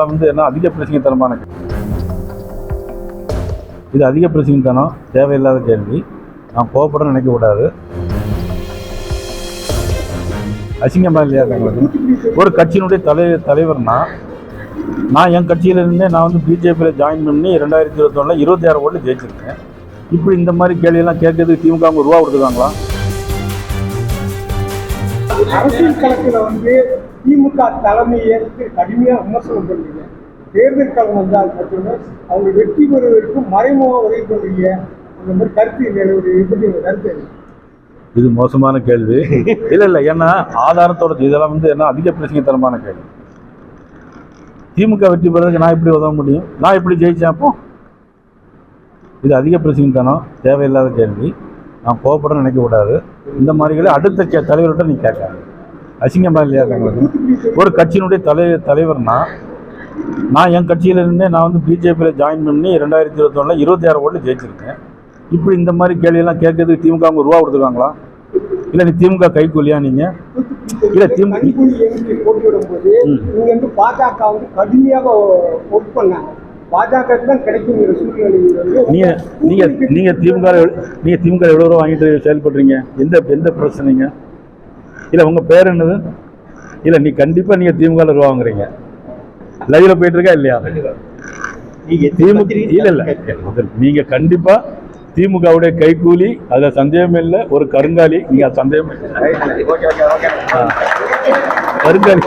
என்ன அதிக பிரசிங்கத்தனமான இது அதிக பிரசிங்கத்தனம் தேவையில்லாத கேள்வி. நான் கோபப்பட நினைக்கக்கூடாது. அசிங்கமா இல்லையா உங்களுக்கு? ஒரு கட்சியினுடைய தலைவர்னா நான் என் கட்சியிலிருந்தே நான் வந்து பிஜேபியில் ஜாயின் பண்ணி 2021 26 ஓட்டு ஜெயிச்சிருக்கேன். இப்படி இந்த மாதிரி கேள்வியெல்லாம் கேட்கறதுக்கு திமுக அவங்க ரூபா கொடுத்துருக்காங்களா? அரசியல் களத்தில் வந்து திமுக தலைமையை கடுமையாக விமர்சனம் பண்ணுறீங்க. தேர்தல் களம் வந்தால் மட்டுமே அவங்க வெற்றி பெறுவதற்கு மறைமுக உதவி பண்ணுறீங்க. அந்த மாதிரி கருத்து எப்படி கருத்து? இது மோசமான கேள்வி. இல்லை ஏன்னா ஆதாரத்தோட இதெல்லாம் வந்து என்ன அதிக பிரசிங்கத்தனமான கேள்வி. திமுக வெற்றி பெறதுக்கு நான் எப்படி உதவ முடியும்? நான் எப்படி ஜெயிச்சேன்? அப்போ இது அதிக பிரசிங்கத்தனம் தேவையில்லாத கேள்வி. நான் கோபப்பட நினைக்கக்கூடாது. இந்த மாதிரிகளே அடுத்த தலைவர்கிட்ட நீ கேட்காது. அசிங்கமா இல்லையா உங்களுக்கு? ஒரு கட்சியினுடைய தலைவர்னா நான் என் கட்சியிலிருந்தே நான் வந்து பிஜேபியில் ஜாயின் பண்ணி 2021 26 ஓட்டு ஜெயிச்சிருக்கேன். இப்படி இந்த மாதிரி கேள்வியெல்லாம் கேட்கறதுக்கு திமுக அவங்க ரூபா கொடுத்துருக்காங்களா? இல்லை நீ திமுக கைக்கூலியா நீங்கள்? இல்லை திமுக போட்டியிடும் போது நீங்க வந்து பாஜக வந்து கடுமையாக ஒர்க் பண்ணாங்க. பாஜக தான் கிடைக்கும் நீங்க திமுக எவ்வளோ ரூபா வாங்கிட்டு செயல்படுறீங்க? எந்த பிரச்சனைங்க? இல்லை உங்க பேர் என்னது? இல்லை நீ கண்டிப்பா நீங்க திமுக ரூபா வாங்குறீங்க. லைவ்ல போயிட்டு இருக்கா இல்லையா? திமுக இல்ல நீங்க கண்டிப்பா திமுகவுடைய கைக்கூலி, அதுல சந்தேகம் இல்லை. ஒரு கருங்காலி, நீங்க சந்தேகம் கருங்காலி